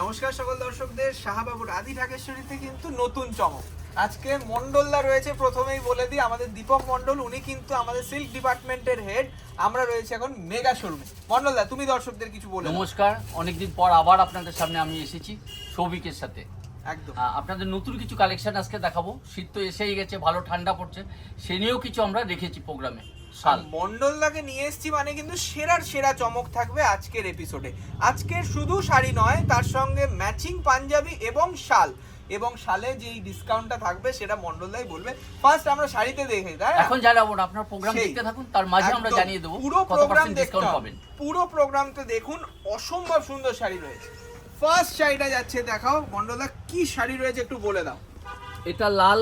নমস্কার সকল দর্শকদের, শাহবাবুর আদি ঢাকেশ্বরীতে কিন্তু নতুন চমক। আজকে মন্ডলদা রয়েছে, প্রথমেই বলে দিই আমাদের দীপক মন্ডল, উনি কিন্তু আমাদের সিল্ক ডিপার্টমেন্টের হেড। আমরা রয়েছে এখন মেগা শোরুমে। মন্ডলদা, তুমি দর্শকদের কিছু বলে দাও। নমস্কার, অনেকদিন পর আবার আপনাদের সামনে আমি এসেছি সৌভিকের সাথে। একদম আপনাদের নতুন কিছু কালেকশন আজকে দেখাবো। শীত তো এসেই গেছে, ভালো ঠান্ডা পড়ছে, সে নিয়েও কিছু আমরা রেখেছি প্রোগ্রামে। মন্ডলদাকে নিয়ে এসেছি মানে কিন্তু সেরার সেরা চমক থাকবে আজকের এপিসোডে। আজকের শুধু শাড়ি নয়, তার সঙ্গে ম্যাচিং পাঞ্জাবি এবং শাল, এবং শালে যেই ডিসকাউন্টটা থাকবে সেটা মন্ডলদাই বলবে। ফার্স্ট আমরা শাড়িতে দেখে তাই এখন জানাবো না, আপনার প্রোগ্রাম দেখতে থাকুন, তার মাঝে আমরা জানিয়ে দেবো পুরো প্রোগ্রাম ডিসকাউন্ট পাবেন। পুরো প্রোগ্রামটা দেখুন, অসম্ভব সুন্দর শাড়ি রয়েছে। ফার্স্ট শাড়িটা যাচ্ছে, দেখাও মন্ডলদা কি শাড়ি রয়েছে একটু বলে দাও। এটা লাল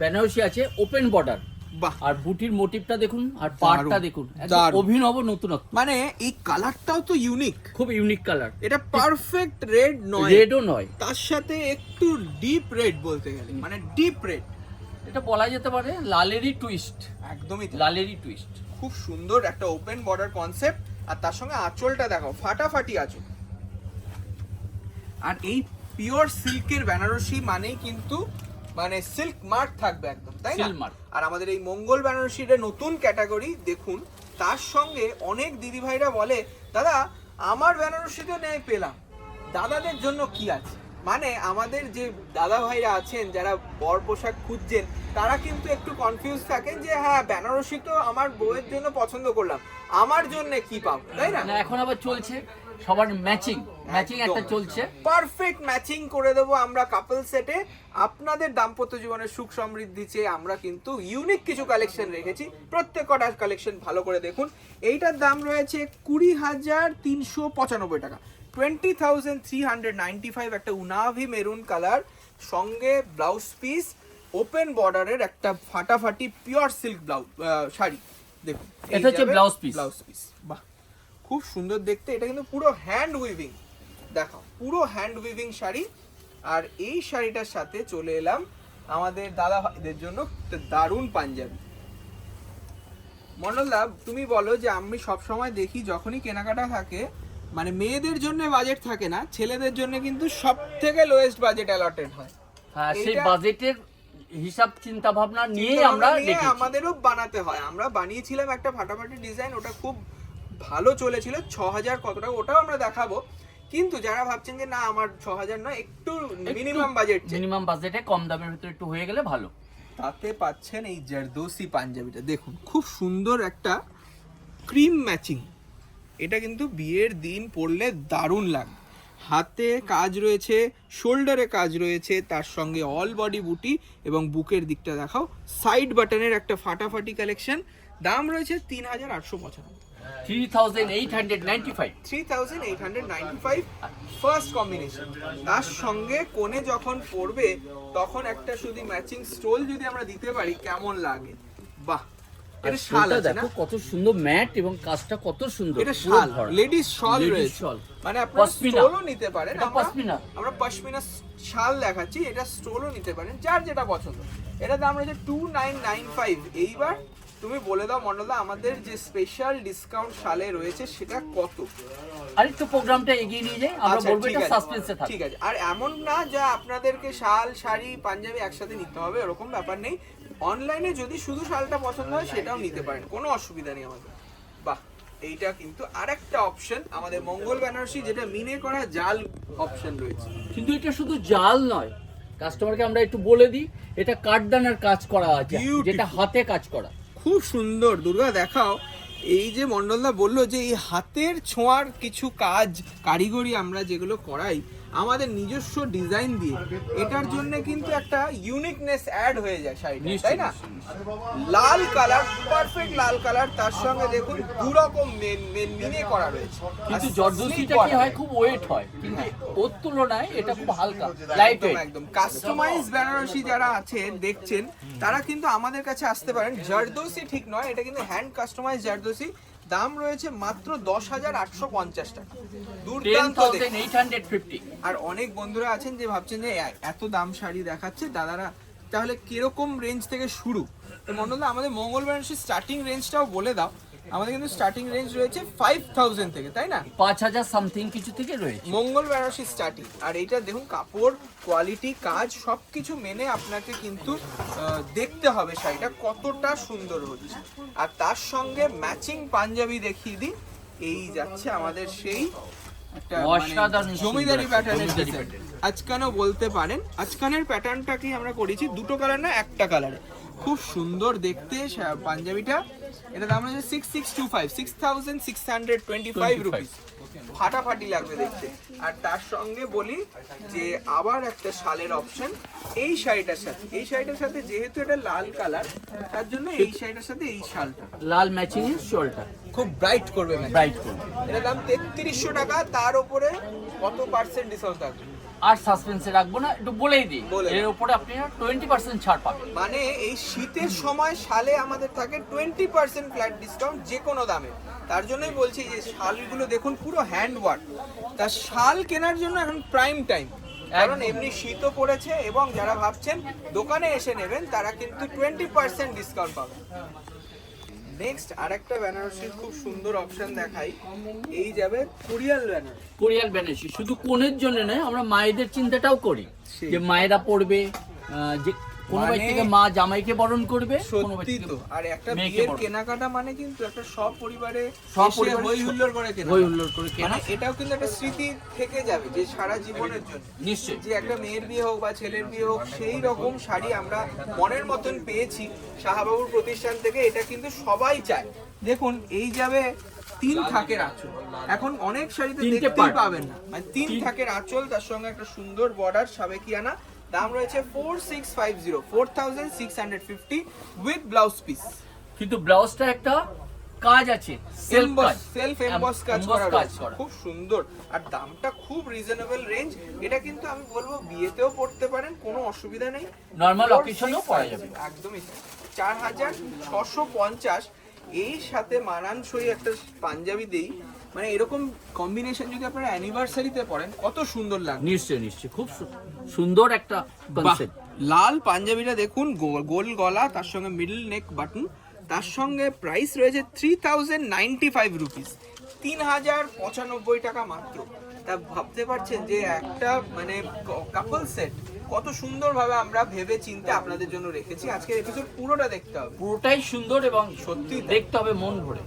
বেনারসি আছে, ওপেন বর্ডার, বাহ, আর বুটির মোটিভটা দেখুন, আর পাড়টা দেখুন, একদম অভিনব নতুনত্ব। মানে এই কালারটাও তো ইউনিক, খুব ইউনিক কালার। এটা পারফেক্ট রেড নয়, রেডও নয়, তার সাথে একটু ডিপ রেড বলতে গেলে, মানে ডিপ রেড। এটা বলা যেতে পারে লালেরই টুইস্ট, একদমই লালেরই টুইস্ট। খুব সুন্দর একটা ওপেন বর্ডার কনসেপ্ট, আর তার সঙ্গে আঁচলটা দেখো, ফাটাফাটি আঁচল। আর এই পিওর সিল্কের বেনারসি মানেই কিন্তু মানে সিল্ক মার্ক থাকবে একদম, তাই না? আর আমাদের এই মঙ্গল বেনারসিটা নতুন ক্যাটাগরি দেখুন। তার সঙ্গে অনেক দিদি ভাইরা বলে, দাদা আমার বেনারসি তো নেই পেলাম, দাদাদের জন্য কি আছে? মানে আমাদের যে দাদা ভাইরা আছেন যারা বর পোশাক খুঁজছেন, তারা কিন্তু একটু কনফিউজ থাকেন যে হ্যাঁ বেনারসি তো আমার বউয়ের জন্য পছন্দ করলাম, আমার জন্য কি পাবো, তাই না? এখন আবার চলছে সবার ম্যাচিং একটা চলছে, পারফেক্ট ম্যাচিং করে দেবো আমরা কাপল সেটে। আপনাদের দাম্পত্য জীবনের সুখ সমৃদ্ধি চেয়ে আমরা কিন্তু ইউনিক কিছু কালেকশন রেখেছি, প্রত্যেকটা কালেকশন ভালো করে দেখুন। এইটার দাম রয়েছে 20,395 টাকা, 20,395। একটা উনাভি মেরুন কালার, সঙ্গে ব্লাউজ পিস, ওপেন বর্ডারের একটা ফাটাফাটি পিওর সিল্ক ব্লাউজ শাড়ি দেখুন। এটা হচ্ছে ব্লাউজ পিস। বাহ, খুব সুন্দর দেখতে। এটা কিন্তু পুরো হ্যান্ড উইভিং, দেখাও পুরো হ্যান্ড উইভিং শাড়ি। আর এই শাড়িটার সাথে চলে এলাম আমাদের দাদা ভাইদের জন্য দারুণ পাঞ্জাবি। মন্ডলদা, তুমি বলো যে আমি সব সময় দেখি যখনই কেনাকাটা থাকে, মানে মেয়েদের জন্য বাজেট থাকে না, ছেলেদের জন্য কিন্তু সব থেকে লোয়েস্ট বাজেট অ্যালটেড হয়। হ্যাঁ, সেই বাজেটের হিসাব চিন্তা ভাবনা নিয়ে আমরা আমাদেরও বানাতে হয়। আমরা বানিয়েছিলাম একটা ফাটাফাটি ডিজাইন, ওটা খুব ভালো চলেছিল, 6,000 কত টাকা, ওটাও আমরা দেখাবো। কিন্তু যারা ভাবছেন যে না আমার 6,000 নয়, একটু মিনিমাম বাজেটে কম দামের ভিতরে একটু হয়ে গেলে ভালো, তাতে পাচ্ছেন এই জারদোসি পাঞ্জাবিটা। দেখুন খুব সুন্দর একটা ক্রিম ম্যাচিং, এটা কিন্তু বিয়ের দিন পরলে দারুণ লাগবে। হাতে কাজ রয়েছে, শোল্ডারে কাজ রয়েছে, তার সঙ্গে অল বডি বুটি, এবং বুকের দিকটা দেখাও, সাইড বাটনের একটা ফাটাফাটি কালেকশন। দাম রয়েছে 3,895, 3,895 ফার্স্ট কম্বিনেশন। তার সঙ্গে কোণে যখন পরবে তখন একটা শুধু ম্যাচিং স্টোল যদি আমরা দিতে পারি কেমন লাগে। বাহ, এটা শাল আছে না, কত সুন্দর ম্যাট এবং কাজটা কত সুন্দর। এটা শাল, লেডিস শাল রয়েছে, মানে আপনারা স্টোলও নিতে পারেন। আমরা পশমিনা শাল দেখাচ্ছি, এটা স্টোলও নিতে পারেন, যার যেটা পছন্দ। এটা দাম রয়েছে 2,995। এইবার তুমি বলে দাও মন্ডলদা, আমাদের যে স্পেশাল ডিসকাউন্ট শালে রয়েছে সেটা কত? আরেকটু প্রোগ্রামটা এগিয়ে নিয়ে যাই, আমরা বলবো এটা সাসপেন্সে থাকে। ঠিক আছে। আর এমন না যে আপনাদেরকে শাল শাড়ি পাঞ্জাবি একসাথে নিতে হবে, এরকম ব্যাপার নেই। অনলাইনে যদি শুধু শালটা পছন্দ হয় সেটাও নিতে পারেন, কোনো অসুবিধা নেই আমাদের। বাহ, এইটা কিন্তু আরেকটা অপশন আমাদের মঙ্গল বেনারসি, যেটা মিনে করা জাল অপশন রয়েছে। কিন্তু এটা শুধু জাল নয়, কাস্টমারকে আমরা একটু বলে দিই, এটা কাঠদানার কাজ করা আছে, যেটা হাতে কাজ করা, খুব সুন্দর। দুর্গা দেখাও, এই যে মন্ডলদা বললো যে এই হাতের ছোঁয়ার কিছু কাজ কারিগরি আমরা যেগুলো করাই আমাদের নিজস্ব ডিজাইন দিয়ে, এটার জন্য কিন্তু একটা ইউনিকনেস অ্যাড হয়ে যায় শাড়িটা, তাই না? লাল কালার, পারফেক্ট লাল কালার, তার সঙ্গে দেখুন দু রকম মিনে করা রয়েছে। কিন্তু জর্দোসিটা কি হয়, খুব ওয়েট হয়, কিন্তু ওর তুলনায় এটা খুব হালকা, লাইট ওয়েট। একদম কাস্টমাইজ বেনারসি যারা আছেন দেখছেন, তারা কিন্তু আমাদের কাছে আসতে পারেন। জারদোসি ঠিক নয়, এটা কিন্তু হ্যান্ড কাস্টমাইজ জারদোসি। দাম রয়েছে মাত্র 10,850 টাকা, দুর্দান্ত। 10,850। আর অনেক বন্ধুরা আছেন যে ভাবছেন যে এত দাম শাড়ি দেখাচ্ছে দাদারা, তাহলে কিরকম রেঞ্জ থেকে শুরু? তো মন্ডলদা, আমাদের মঙ্গল বেনারসি স্টার্টিং রেঞ্জটাও বলে দাও। আমাদের কিন্তু স্টার্টিং রেঞ্জ রয়েছে 5000 থেকে, তাই না? 5000 সামথিং কিছু থেকে রয়েছে মঙ্গল বেনারসি স্টার্টিং। আর এইটা দেখুন কাপড় কোয়ালিটি কাজ সবকিছু মেনে আপনাকে কিন্তু দেখতে হবে শাড়িটা কতটা সুন্দর হচ্ছে। আর তার সঙ্গে ম্যাচিং পাঞ্জাবি দেখিয়ে দিই, এই যাচ্ছে আমাদের সেই একটা অসাধারণ জমিদারি প্যাটার্নের জমিদারি ডিজাইন। pattern। আজকানও বলতে পারেন, আজকানের প্যাটার্নটাকেই আমরা করেছি দুটো কালার না একটা কালারে, খুব সুন্দর দেখতে পাঞ্জাবিটা। এটা দাম হচ্ছে 6625, 6625 রুপিস, ফাটাফাটি লাগবে দেখতে। আর তার সঙ্গে বলি যে আবার একটা শালের অপশন এই শাড়িটার সাথে, এই শাড়িটার সাথে যেহেতু এটা লাল কালার তার জন্য এই শাড়িটার সাথে এই শালটা লাল ম্যাচিং এর শোলটা খুব ব্রাইট করবে, ব্রাইট করবে। এটা দাম 3300 টাকা। তার উপরে কত পার্সেন্ট ডিসকাউন্ট থাকবে? আর সাসপেন্সে রাখবো না, একটু বলেই দিই, বলে এর উপরে আপনি 20% ছাড় পাবেন। মানে এই শীতের সময় শালে আমাদের থাকে 20% ফ্ল্যাট ডিসকাউন্ট যে কোনো দামে। তার জন্যই বলছি যে শালগুলো দেখুন পুরো হ্যান্ড ওয়ার্ক। তা শাল কেনার জন্য এখন প্রাইম টাইম, কারণ এমনি শীতও পড়েছে এবং যারা ভাবছেন দোকানে এসে নেবেন তারা কিন্তু 20% ডিসকাউন্ট পাবেন। নেক্সট আরেকটা বেনারসির খুব সুন্দর অপশন দেখাই, এই যাবে কোরিয়াল বেনারসি। কোরিয়াল বেনারসি শুধু কোণের জন্য নয়, আমরা মায়েদের চিন্তাটাও করি সেই। যে মায়েরা পড়বে, যে কোনো বাড়ি মানে থেকে মা জামাইকে বরণ করবে, কোনো বাড়ি সত্যি থেকে তো। আর একটা মেয়েকে বিয়ের বরণ। কেনাকাটা মানে কিন্তু একটা সব পরিবারে সপরিবারে হই হুল্লোড় করে কেনা, হই হুল্লোড় করে কেনা। মানে এটাও কিন্তু একটা স্মৃতি থেকে যাবে যে সারা জীবনের জন্য। নিশ্চয়ই। যে একটা মেয়ের বিয়ে হোক বা ছেলের বিয়ে হোক সেই রকম শাড়ি আমরা মনের মতন পেয়েছি শাহবাবুর প্রতিষ্ঠান থেকে, এটা কিন্তু সবাই চায়। দেখুন এই যাবে 3 থাকের আঁচল, এখন অনেক শাড়িতে 3টে দেখতেই part। পাবেন না, মানে 3 থাকের আঁচল, তার সঙ্গে একটা সুন্দর বর্ডার সাবেকিয়ানা। দাম রয়েছে 4650 উইথ ব্লাউজ পিস। কিন্তু ব্লাউজটা একটা কাজ আছে, সেলফ এমবস কাজ emboss করা কাজ রয়েছে, করা। খুব সুন্দর। আর দামটা খুব রিজনেবল রেঞ্জ, এটা কিন্তু আমি বলবো বিয়েতেও পড়তে পারেন, কোনো অসুবিধা নেই। নরমাল অকেশনেও পরা যাবে। একদমই 4650। এই সাথে মানানসই একটা পাঞ্জাবি দেই, মানে এরকম কম্বিনেশন যদি আপনারা অ্যানিভার্সারিতে পরেন কত সুন্দর লাগবে। নিশ্চয়ই নিশ্চয়ই, খুব সুন্দর একটা কনসেপ্ট। লাল পাঞ্জাবিটা দেখুন, গোল গলা, তার সঙ্গে মিডল নেক বাটন, তার সঙ্গে প্রাইস রয়েছে 3095 রুপিস, 3095 টাকা মাত্র। তা ভাবতে পারছেন যে একটা মানে কাপল সেট কত সুন্দরভাবে আমরা ভেবে চিন্তে আপনাদের জন্য রেখেছি। আজকের এপিসোড পুরোটা দেখতে হবে, পুরোটাই সুন্দর এবং সত্যি দেখতে হবে মন ভরে।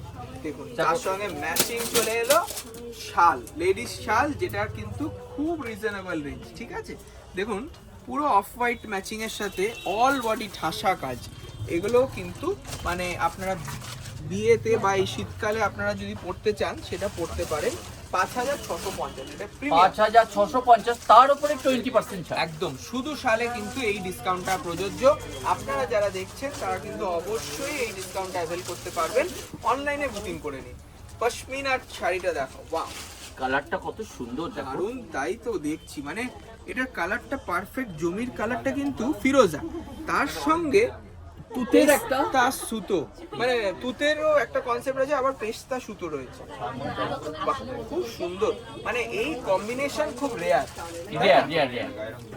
দেখুন তার সঙ্গে ম্যাচিং চলে এলো শাল, লেডিস শাল, যেটা কিন্তু খুব রিজনেবল রেঞ্জ। ঠিক আছে, দেখুন পুরো অফ হোয়াইট ম্যাচিং এর সাথে অল বডি ঠাসা কাজ, এগুলো কিন্তু মানে আপনারা বিয়েতে বা এই শীতকালে আপনারা যদি পড়তে চান সেটা পড়তে পারেন। 5650, এটা প্রিমিয়াম, 5650, তার উপরে 20% ছাড়। একদম শুধু শালে কিন্তু এই ডিসকাউন্টটা প্রযোজ্য। আপনারা যারা দেখছেন তারা কিন্তু অবশ্যই এই ডিসকাউন্টটা অ্যাভেল করতে পারবেন, অনলাইনে বুকিং করে নিন। পশমিনার শাড়িটা দেখো, বাহ কালারটা কত সুন্দর, দেখো। দারুণ, তাই তো দেখছি, মানে এটার কালারটা পারফেক্ট, জমির কালারটা কিন্তু ফিরোজা, তার সঙ্গে তুতের একটা পেস্তা সুতো, মানে তুতেরও একটা কনসেপ্ট রয়েছে, আবার পেস্তা সুতো রয়েছে। বাহ, খুব সুন্দর, মানে এই কম্বিনেশন খুব রেয়ার। রিয়া।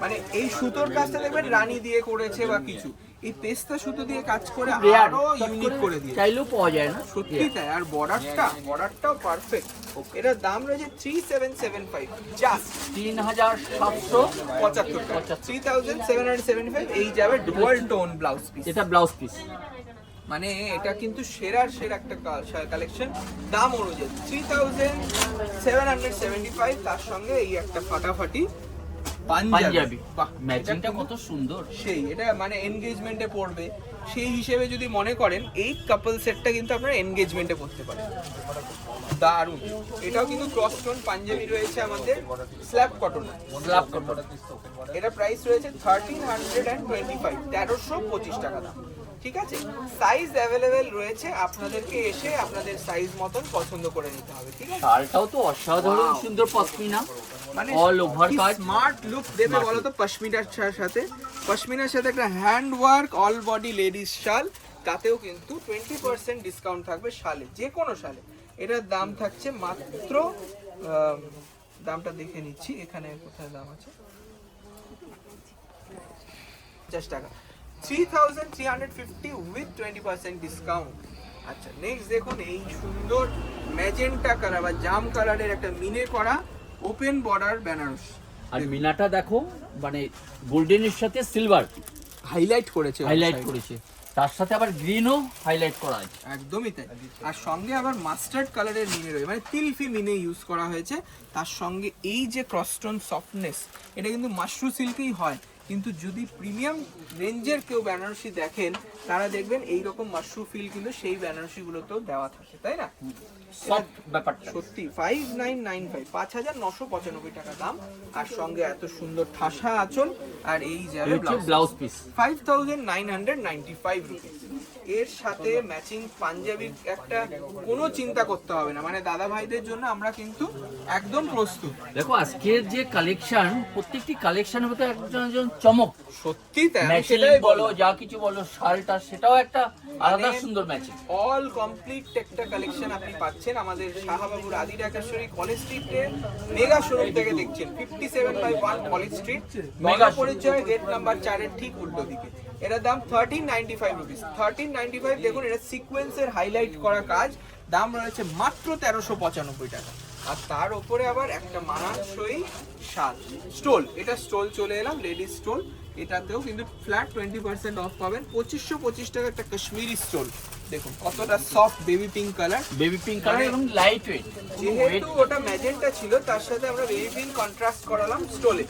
মানে এই সুতোর কাজটা দেখবেন রানী দিয়ে করেছে বা কিছু, এই পেস্তা সুতো দিয়ে কাজ করে রেয়ার, আরো ইউনিক করে দিয়েছে, চাইলেও পাওয়া যায় না, সত্যি তাই। আর বর্ডারটাও পারফেক্ট। এটার দাম রয়েছে 3775, জাস্ট 3775। 3775। এই যাবে ডুয়াল টোন ব্লাউজ পিস, এটা ব্লাউজ পিস। মানে এটা কিন্তু সেরার সেরা একটা কালেকশন। দাম অনুযায়ী 3775, তার সঙ্গে এই একটা ফাটাফাটি পাঞ্জাবি। বাহ, ম্যাচিংটা কত সুন্দর। সেই, এটা মানে এনগেজমেন্টে পড়বে সেই হিসেবে যদি মনে করেন এই কাপল সেটটা কিন্তু আপনারা এনগেজমেন্টে পড়তে পারেন, দারুণ। এটাও কিন্তু ক্রস টোন পাঞ্জাবি রয়েছে আমাদের, স্ল্যাব কটন। এটা প্রাইস রয়েছে 1325, 1325 টাকা দাম। ঠিক আছে, সাইজ অ্যাভেলেবেল রয়েছে, আপনাদেরকে এসে আপনাদের সাইজ মতন পছন্দ করে নিতে হবে। ঠিক আছে, শালটাও তো অসাধারণ Wow. সুন্দর পশমিনা, মানে অল ওভার কাজ। স্মার্ট লুক দেবে বলো তো পশমিনার সাথে। পশমিনার সাথে একটা hand work all body ladies শাল, তাতেও কিন্তু 20% ডিসকাউন্ট থাকবে শালে, যে কোনো শালে। এটার দাম থাকছে মাত্র দামটা দেখে নিচ্ছি, এখানে কোথায় দাম আছে, 50 টাকা, 3350 উইথ 20% ডিসকাউন্ট। আচ্ছা নেক্সট দেখুন এই সুন্দর ম্যাজেন্টা কালার বা জাম কালারের একটা মিনে করা ওপেন বর্ডার বেনারসি। আর মিনাটা দেখো মানে গোল্ডেনের সাথে সিলভার হাইলাইট করেছে, তার সাথে আবার গ্রিনও হাইলাইট করা আছে। একদমই তাই। আর সঙ্গে আবার মাস্টার্ড কালারের মিনে রয়েছে, মানে তিলফি মিনে ইউজ করা হয়েছে। তার সঙ্গে এই যে ক্রসস্টোন সফটনেস, এটা কিন্তু মাশরু সিল্কেই হয়, কিন্তু যদি প্রিমিয়াম রেঞ্জের কেউ বেনারসি দেখেন তারা দেখবেন এইরকম মাশরু ফিল কিন্তু সেই বেনারসিগুলোতেও দেওয়া থাকে, তাই না? সফট ব্যাপারটা সত্যি 5995 5995 টাকা দাম। আর সঙ্গে এত সুন্দর ঠাসা আঁচল, আর এই যাবে ব্লাউজ পিস 5995 রুপিস। এর সাথে ম্যাচিং পাঞ্জাবির একটা কোনো চিন্তা করতে হবে না, মানে দাদা ভাইদের জন্য আমরা কিন্তু একদম প্রস্তুত। দেখো আজকের যে কালেকশন, প্রত্যেকটি কালেকশনের মধ্যে একজন চমক। সত্যি তাই, ম্যাচিং বলো যা কিছু বলো, শালটা সেটাও একটা আলাদা সুন্দর ম্যাচিং। অল কমপ্লিট একটা কালেকশন আপনি পাচ্ছেন আমাদের শাহবাবুর আদি ঢাকেশ্বরী কলেজ স্ট্রিটে মেগা শোরুম থেকে দেখছেন, 57/1 কলেজ স্ট্রিট, মেগা পরিচয় গেট নাম্বার 4 এর ঠিক উল্টো দিকে। এটার দাম 1395 রুপিস। 1395 দেখুন, এটা সিকোয়েন্সের হাইলাইট করা কাজ, দাম রয়েছে মাত্র 1395 টাকা। আর তার উপরে আবার একটা মানানসই শাল স্টোল, এটা স্টোল চলে এলাম, লেডিস স্টোল, এটাতেও কিন্তু ফ্ল্যাট 20% অফ পাবেন। 2525 টাকা একটা কাশ্মীরি স্টোল, দেখুন কতটা সফট বেবি পিঙ্ক কালার, এবং লাইট ওয়েট। যেহেতু ওটা ম্যাজেন্টা ছিল তার সাথে আমরা বেবি পিঙ্ক কন্ট্রাস্ট করালাম স্টোলে,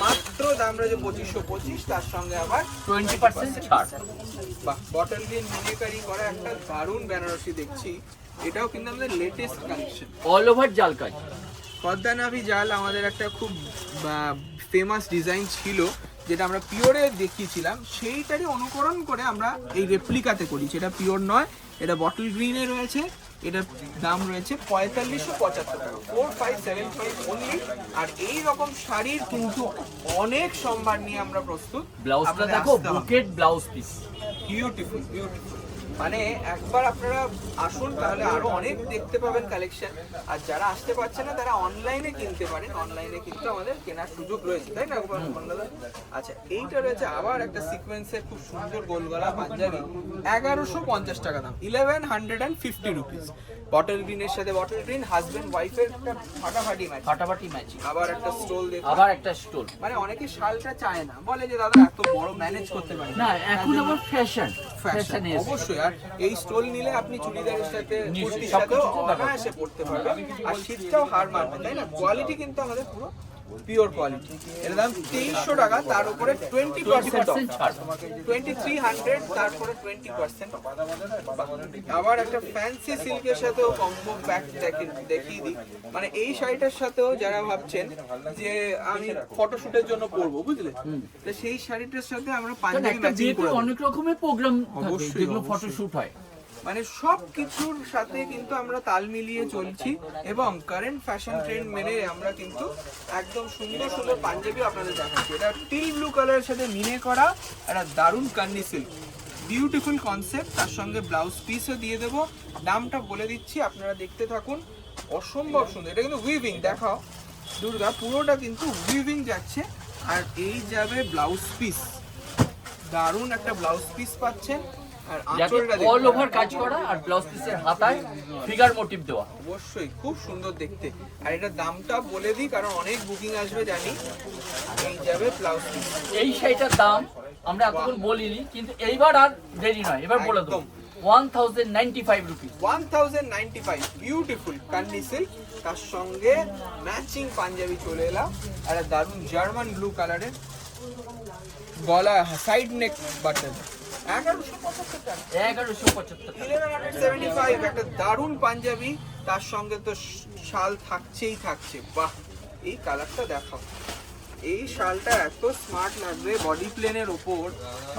মাত্র দাম রয়েছে 2525, তার সঙ্গে আবার 20% ছাড়। বাহ, বটল গ্রিন মিনিকারি করা একটা দারুণ বেনারসি দেখছি, এটাও কিন্তু আমাদের লেটেস্ট কালেকশন। অল ওভার জাল কাজ, পদ্মানাভি জাল আমাদের একটা খুব ফেমাস ডিজাইন ছিল, যেটা আমরা পিওরে দেখিয়েছিলাম, সেইটারই অনুকরণ করে আমরা এই রেপ্লিকাতে করি। সেটা পিওর নয়, এটা বটল গ্রিনে রয়েছে, এটার দাম রয়েছে 4575 টাকা, 4575 অনলি। আর এই রকম শাড়ির কিন্তু অনেক সম্ভার নিয়ে আমরা প্রস্তুত। ব্লাউজটা দেখো, bouquet blouse piece, beautiful beautiful. মানে একবার আপনারা আসুন, তাহলে আরো অনেক দেখতে পাবেন কালেকশন। আর যারা আসতে পারছে না তারা অনলাইনে কিনতে পারেন, অনলাইনে কিন্তু আমাদের কেনার সুযোগ রয়েছে, তাই না দাদা? আচ্ছা, এইটা রয়েছে আবার একটা সিকোয়েন্সের খুব সুন্দর গোলগলা পাঞ্জাবি, 1150 টাকা দাম, 1150 রুপিস। বটল গ্রিনের সাথে বটল গ্রিন, হাজবেন্ড ওয়াইফের একটা ফাটাফাটি ম্যাচিং। আবার একটা স্টোল দেখুন, আবার একটা স্টোল। মানে অনেকে শালটা চায় না, বলে যে দাদা এত বড় ম্যানেজ করতে পারি না, এখন আবার ফ্যাশন অবশ্যই। আর এই স্টোল নিলে আপনি চুড়িদারের সাথে কুর্তির সাথেও অনায়াসে পড়তে পারবেন, আর শীতটাও হার মারবে, তাই না? কোয়ালিটি কিন্তু আমাদের পুরো পিওর কোয়ালিটি। এর দাম 2300 টাকা, তার উপরে 20% ছাড়, 2300, তারপরে 20%। আবার একটা ফ্যান্সি সিল্কের সাথেও কম্বো প্যাক দেখিয়ে দিই, মানে এই শাড়িটার সাথেও যারা ভাবছেন যে আমি ফটোশুটের জন্য পরবো, বুঝলে, তো সেই শাড়িটার সাথে আমরা পাঞ্জাবি ম্যাচিং করে অনেক রকমের প্রোগ্রাম থাকে যেগুলো ফটোশুট হয়, মানে সব কিছুর সাথে কিন্তু আমরা তাল মিলিয়ে চলছি, এবং কারেন্ট ফ্যাশন ট্রেন্ড মেনে আমরা কিন্তু একদম সুন্দর সুন্দর পাঞ্জাবি আপনাদের দেখাচ্ছি। এটা টিল ব্লু কালারের সাথে মিনে করা একটা দারুণ কান্নি সিল্ক, বিউটিফুল কনসেপ্ট। তার সঙ্গে ব্লাউজ পিসও দিয়ে দেবো, দামটা বলে দিচ্ছি, আপনারা দেখতে থাকুন, অসম্ভব সুন্দর। এটা কিন্তু উইভিং, দেখাও দুর্গা, পুরোটা কিন্তু উইভিং যাচ্ছে। আর এই যাবে ব্লাউজ পিস, দারুণ একটা ব্লাউজ পিস পাচ্ছেন। আর আঁচলটা অল ওভার কাজ করা, আর ব্লাউজ পিসের হাতায় ফিগার মোটিভ দেওয়া, অবশ্যই খুব সুন্দর দেখতে। আর এটা দামটা বলে দিই, কারণ অনেক বুকিং আসবে জানি। এই যাবে ব্লাউজ পিস, এই শাড়িটার দাম আমরা এতক্ষণ বলিনি, কিন্তু এইবার আর দেরি নয়, এবার বলে দেবো 1095 রুপিস। 1095, বিউটিফুল কান্নি সিল্ক, তার সঙ্গে ম্যাচিং পাঞ্জাবি চলে এলাম, আর দারুণ জার্মান ব্লু কালারের গলা, সাইড নেক বাটন, 1175 টাকা, 1175, একটা দারুণ পাঞ্জাবি, তার সঙ্গে তো শাল থাকছেই থাকছে। বাহ, এই কালারটা দেখাও, এই শালটা এত স্মার্ট লাগবে বডি প্লেনের ওপর,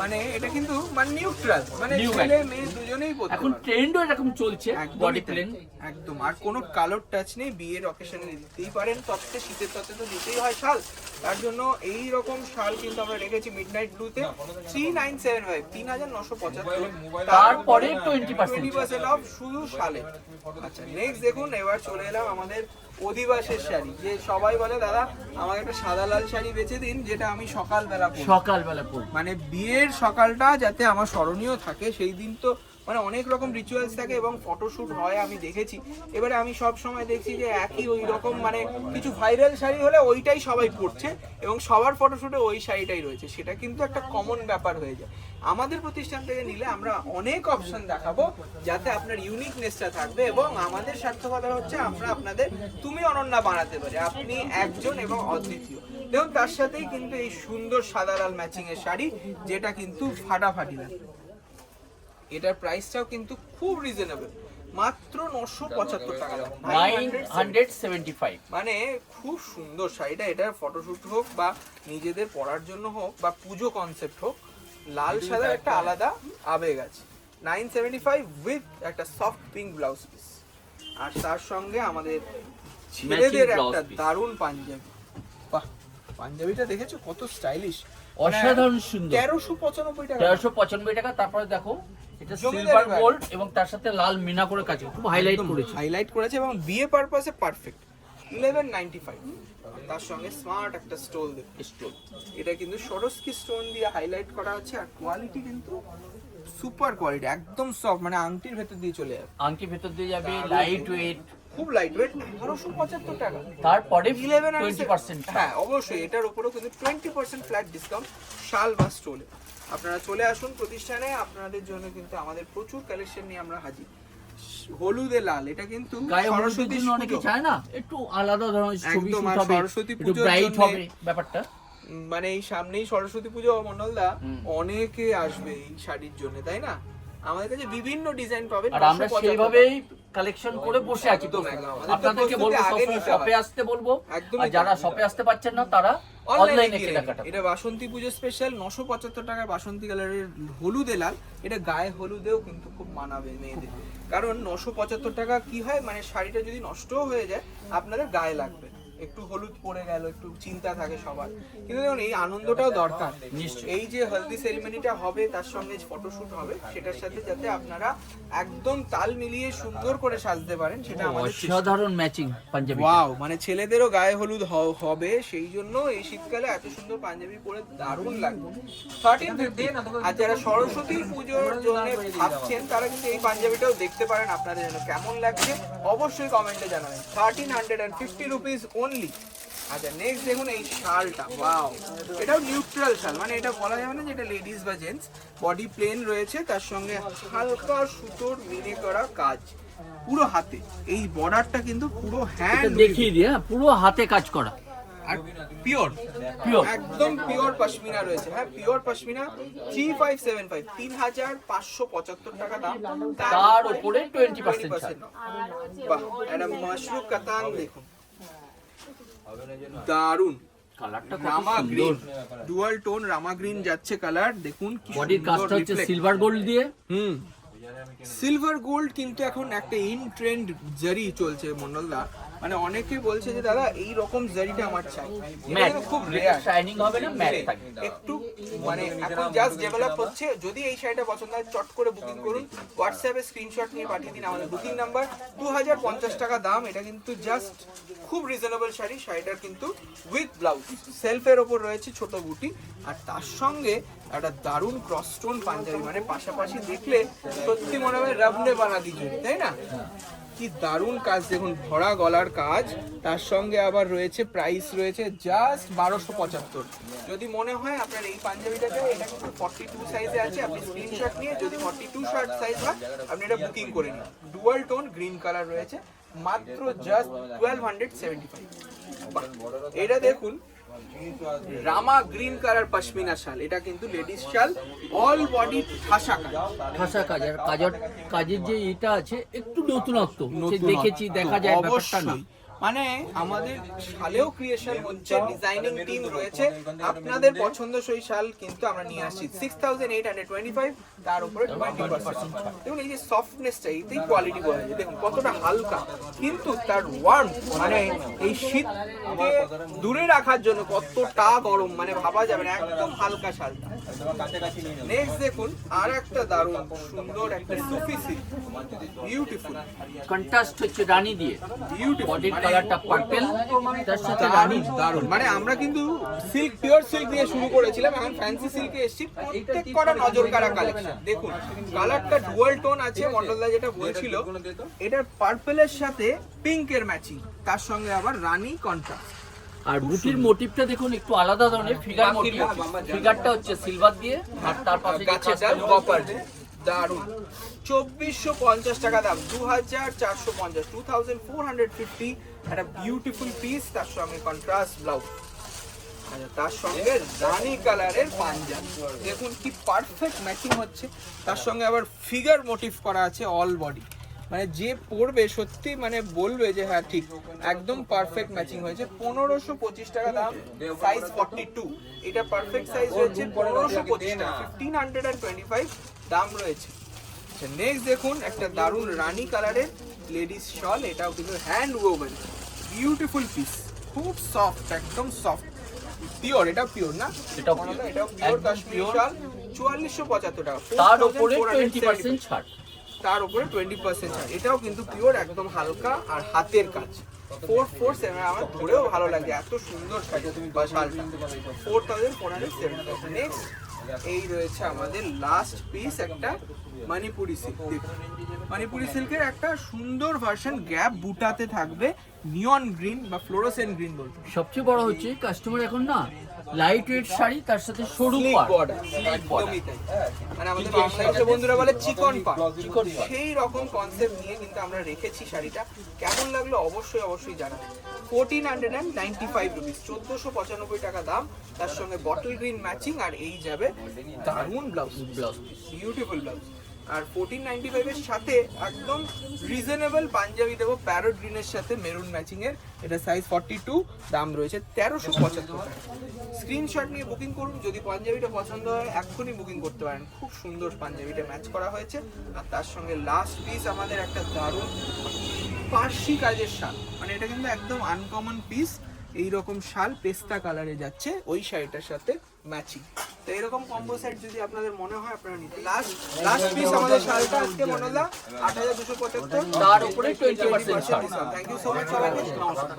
মানে এটা কিন্তু মানে নিউট্রাল, মানে ছেলে মেয়ে দুজনেই পড়তে পারে। এখন ট্রেন্ডও এরকম চলছে বডি প্লেন, একদম। আর কোনো কালার টাচ নেই, বিয়ের অকেশনে দিতেই পারেন, তত্ত্বে শীতের তত্ত্বে তো দিতেই হয় শাল, তার জন্য এই রকম শাল কিন্তু আমরা রেখেছি মিডনাইট ব্লুতে, 3975, 3975, তারপরে 20% অফ শুধু শালে। আচ্ছা, নেক্সট দেখুন, এবার চলে এলাম আমাদের অধিবাসের শাড়ি, যে সবাই বলে দাদা আমাকে একটা সাদা লাল শাড়ি বেচে দিন যেটা আমি সকালবেলা পরবো, মানে বিয়ের সকালটা যাতে আমার স্মরণীয় থাকে। সেই দিন তো মানে অনেক রকম রিচুয়ালস থাকে এবং ফটোশুট হয় আমি দেখেছি। এবারে আমি সব সময় দেখছি যে একই ওই রকম মানে কিছু ভাইরাল শাড়ি হলে ওইটাই সবাই পরছে এবং সবার ফটোশুটে ওই শাড়িটাই রয়েছে, সেটা কিন্তু একটা কমন ব্যাপার হয়ে যায়। আমাদের প্রতিষ্ঠান থেকে নিলে আমরা অনেক অপশন দেখাবো যাতে আপনার ইউনিকনেসটা থাকবে এবং আমাদের সার্থকতা হচ্ছে আমরা আপনাদের তুমি অনন্যা বানাতে পারি, আপনি একজন এবং অদ্বিতীয়। দেখুন তার সাথেই কিন্তু এই সুন্দর সাদা লাল ম্যাচিং এর শাড়ি যেটা কিন্তু ফাটাফাটি লাগে। এটার প্রাইসটাও কিন্তু খুব রিজনেবল, মাত্র 975 টাকা, 975। মানে খুব সুন্দর শাড়িটা। এটার ফটোশুট হোক বা নিজেদের পরার জন্য হোক বা পুজো কনসেপ্ট হোক, লাল সাদা একটা আলাদা আবেগ আছে। 975 উইথ একটা সফট পিঙ্ক ব্লাউজ পিস, আর তার সঙ্গে আমাদের ছেলেদের একটা দারুণ পাঞ্জাবি। বাহ, পাঞ্জাবিটা দেখেছো কত স্টাইলিশ, অসাধারণ সুন্দর। 1395 টাকা, 1395 টাকা। তারপরে দেখো এটা সিলভার গোল্ড এবং তার সাথে লাল মিনা করে কাজ, খুব হাইলাইট করেছে এবং বিয়ে পারপাসে পারফেক্ট। 1195, তার সঙ্গে স্মার্ট একটা স্টোন। এটা কিন্তু সরস্কি স্টোন দিয়ে হাইলাইট করা আছে, আর কোয়ালিটি কিন্তু সুপার কোয়ালিটি, একদম সফট, মানে আংটির ভেতর দিয়ে চলে যাবে, আংটির ভেতর দিয়ে যাবে, লাইট ওয়েট, খুব লাইট ওয়েট। 1275 টাকা। তারপরে 20% হ্যাঁ অবশ্যই এটার উপরেও কিন্তু 20% ফ্ল্যাট ডিসকাউন্ট শাল বা স্টোলে। আপনারা চলে আসুন প্রতিষ্ঠানে, আপনাদের জন্য কিন্তু আমাদের প্রচুর কালেকশন নিয়ে আমরা হাজির। হলুদে লাল, এটা কিন্তু সরস্বতী অনেকে চায় না একটু আলাদা ধরনের ছবি শুট হবে, সরস্বতী একটু পুজোর ব্রাইট জন্য হবে ব্যাপারটা। মানে এই সামনেই সরস্বতী পুজো মন্ডলদা, অনেকে আসবে এই শাড়ির জন্য, তাই না? আমাদের কাছে বিভিন্ন ডিজাইন পাবেন, আর আমরা সেইভাবেই কালেকশন করে বসে আছি। তো আপনাদেরকে বলবো শপে আসতে বলবো, আর যারা শপে আসতে পারছেন না তারা অনলাইনে কেনাকাটা। এটা বাসন্তী পুজো স্পেশাল 975 টাকায় বাসন্তী কালারের হলুদে লাল। এটা গায়ে হলুদেও কিন্তু খুব মানাবে মেয়েদের, কারণ 975 টাকা কি হয় মানে শাড়িটা যদি নষ্টও হয়ে যায় আপনাদের গায়ে লাগবে, একটু হলুদ পড়ে গেল একটু চিন্তা থাকে সবার, কিন্তু দেখুন এই আনন্দটাও দরকার। এই যে হলদি সেরিমনিটা হবে তার সঙ্গে ফটোশুট হবে, সেটার সাথে যাতে আপনারা একদম তাল মিলিয়ে সুন্দর করে সাজতে পারেন, সেটা আমাদের সাধারণ ম্যাচিং পাঞ্জাবি। ওয়াও, মানে ছেলেদেরও গায়ে হলুদ হবে, সেই জন্য এই শীতকালে এত সুন্দর পাঞ্জাবি পরে দারুণ লাগবে। 1350। আর যারা সরস্বতী পুজোর জন্য ভাবছেন তারা কিন্তু এই পাঞ্জাবিটাও দেখতে পারেন, আপনাদের জন্য কেমন লাগছে অবশ্যই কমেন্টে জানাবেন। 1350 রুপিস অনলি। আচ্ছা নেক্সট দেখুন এই শালটা, ওয়াও, এটাও নিউট্রাল শাল, মানে এটা বলা যাবে না যে এটা লেডিস বা জেন্টস, বডি প্লেন রয়েছে, তার সঙ্গে হালকা সুতোর মিনে করা কাজ পুরো হাতে। এই বর্ডারটা কিন্তু পুরো হ্যান্ড দেখিয়ে দিয়ে, পুরো হাতে কাজ করা, আর পিওর একদম পিওর পশমিনা রয়েছে। হ্যাঁ পিওর পশমিনা। 3575, 3575 টাকা দাম, তার উপরে 20% ছাড়। বাহ, এটা মাশরুক কাতান দেখুন, দারুন কালারটা রামা গ্রিন, ডুয়াল টোন রামা গ্রিন যাচ্ছে কালার, দেখুন কি বডির কাজটা হচ্ছে সিলভার গোল্ড দিয়ে। সিলভার গোল্ড কিন্তু এখন একটা ইন ট্রেন্ড জারি চলছে মন্ডলদা, মানে অনেকে বলছে যে দাদা এই রকম জারিটা আমার চাই, ম্যাট খুব রেয়ার, শাইনিং হবে না, ম্যাট থাকবে একটু মানে এখন জাস্ট ডেভেলপ হচ্ছে। যদি এই শাড়িটা পছন্দ হয় চট করে বুকিং করুন, হোয়াটসঅ্যাপে স্ক্রিনশট নিয়ে পাঠিয়ে দিন, আমাদের বুকিং নাম্বার। 2050 টাকা দাম, এটা কিন্তু জাস্ট খুব রিজনেবল শাড়ি। শাড়িটার কিন্তু উইথ ব্লাউজ, সেলফের ওপর রয়েছে ছোট বুটি, আর তার সঙ্গে একটা দারুণ ক্রস স্টোন পাঞ্জাবি, মানে পাশাপাশি দেখলে সত্যি মনে হয় রবনে বানা দিয়েছে, তাই না? কি দারুণ কাজ দেখুন, ভরা গলার কাজ, তার সঙ্গে আবার রয়েছে প্রাইস রয়েছে জাস্ট 1275। যদি মনে হয় আপনার এই পাঞ্জাবিটাকে, এটা কিন্তু 42 সাইজে আছে, আপনি স্ক্রিনশট নিয়ে যদি 42 শার্ট সাইজ হয় আপনি এটা বুকিং করে নিন। ডুয়াল টোন গ্রিন কালার রয়েছে, মাত্র জাস্ট 1275। এটা দেখুন রামা গ্রিন কালার পশমিনা শাল, এটা কিন্তু লেডিস শাল, অল বডি ঠাসা কাজ, আর কাজের যে এটা আছে একটু নতুনত্ব দেখেছি, দেখা যায় ব্যাপারটা না, মানে আমাদের শালেও ক্রিয়েশন হচ্ছে, ডিজাইনিং টিম রয়েছে, আপনাদের পছন্দসই শাল কিন্তু আমরা নিয়ে আসছি 6825, তার উপরে 20%। দেখুন এই যে সফটনেসটা, এইটাই কোয়ালিটি বলা যায়, দেখুন কতটা হালকা, কিন্তু তার ওয়ার্ম, মানে এই শীতকে দূরে রাখার জন্য কতটা গরম মানে ভাবা যাবে না, একদম হালকা শালটা। নেক্সট দেখুন আর একটা দারুণ সুন্দর একটা সুফি সিল্ক, বিউটিফুল কন্ট্রাস্ট হচ্ছে রানী দিয়ে, বিউটিফুল বডির কালারটা পার্পল, তার সাথে রানী। দারুণ দারুণ। মানে আমরা কিন্তু সিল্ক, পিওর সিল্ক দিয়ে শুরু করেছিলাম, এখন ফ্যান্সি সিল্কে এসেছি। প্রত্যেক কটা নজর কাড়া কালেকশন। দেখুন কালারটা ডুয়াল টোন আছে, মন্ডলদা যেটা বলছিল, এটার পার্পলের সাথে পিঙ্কের ম্যাচিং, তার সঙ্গে আবার রানী কন্ট্রাস্ট। আর বুটির মোটিভটা দেখুন একটু আলাদা ধরনের, ফিগার মোটিভ। ফিগারটা হচ্ছে সিলভার দিয়ে, আর তার পাশে গাছের ডাল কপার। দারুন। 2450 টাকা দাম, 2450, 2450 একটা বিউটিফুল পিস, তার সঙ্গে কন্ট্রাস্ট ব্লাউজ, তার সঙ্গে রানী কালারের পাঞ্জাবি। দেখুন কি পারফেক্ট ম্যাচিং হচ্ছে, তার সঙ্গে আবার ফিগার মোটিভ করা আছে অল বডি। মানে যে পরবে সত্যি মানে বলবে যে হ্যাঁ ঠিক, একদম পারফেক্ট ম্যাচিং হয়েছে। 1525 টাকা দাম, সাইজ 42। এটা পারফেক্ট সাইজ হয়েছে 1525 টাকা, 1525 দাম রয়েছে। নেক্সট দেখুন একটা দারুণ রানী কালারের লেডিস শল, এটাও কিন্তু হ্যান্ড ওভেন, বিউটিফুল পিস, খুব সফট, একদম সফট, পিওর। এটা পিওর না? এটাও এটাও পিওর কাশ্মীরি শাল, 4475 টাকা। তার উপরে 20% ছাড়, তার উপরে 20% ছাড়। এটাও কিন্তু পিওর, একদম হালকা আর হাতের কাজ। 447 আমার ধরেও ভালো লাগে, এত সুন্দর শাড়িটা বা শালটা। 4470। নেক্সট এই রয়েছে আমাদের লাস্ট পিস, একটা মণিপুরি সিল্ক। মণিপুরি সিল্কের একটা সুন্দর ভার্সন, গ্যাপ বুটাতে থাকবে, নিয়ন গ্রিন বা ফ্লোরোসেন্ট গ্রিন বলতে। সবচেয়ে বড় হচ্ছে কাস্টমার এখন না লাইট ওয়েট শাড়ি, তার সাথে সরু বর্ডার, একদমই তাই। মানে আমাদের বাংলাদেশের বন্ধুরা বলে চিকন পাড়, সেই রকম কনসেপ্ট নিয়ে কিন্তু আমরা রেখেছি শাড়িটা। কেমন লাগলো অবশ্যই অবশ্যই জানাবেন। 1495 রুপিস, 1495 টাকা দাম, তার সঙ্গে বটল গ্রিন ম্যাচিং, আর এই যাবে দারুণ ব্লাউজ, বিউটিফুল ব্লাউজ। আর 1495 এর সাথে একদম রিজনেবল পাঞ্জাবি দেবো প্যারট গ্রিনের সাথে মেরুন ম্যাচিং এর। এটা সাইজ 42, দাম রয়েছে 1375 টাকা। স্ক্রিনশট নিয়ে বুকিং করুন, যদি পাঞ্জাবিটা পছন্দ হয় এক্ষুনি বুকিং করতে পারেন। খুব সুন্দর পাঞ্জাবিটা ম্যাচ করা হয়েছে। আর তার সঙ্গে লাস্ট পিস আমাদের একটা দারুণ পার্সি কাজের শাল, মানে এটা কিন্তু একদম আনকমন পিস। এইরকম শাল পেস্তা কালারে যাচ্ছে ওই শাড়িটার সাথে ম্যাচিং। তো এরকম কম্বো সেট যদি আপনাদের মনে হয় আপনারা নিতে। লাস্ট পিস আমাদের শালটা আজকে মনোলা 8275, তার উপরে 20% ছাড়। থ্যাংক ইউ সো মাচ সবাইকে, নমস্কার।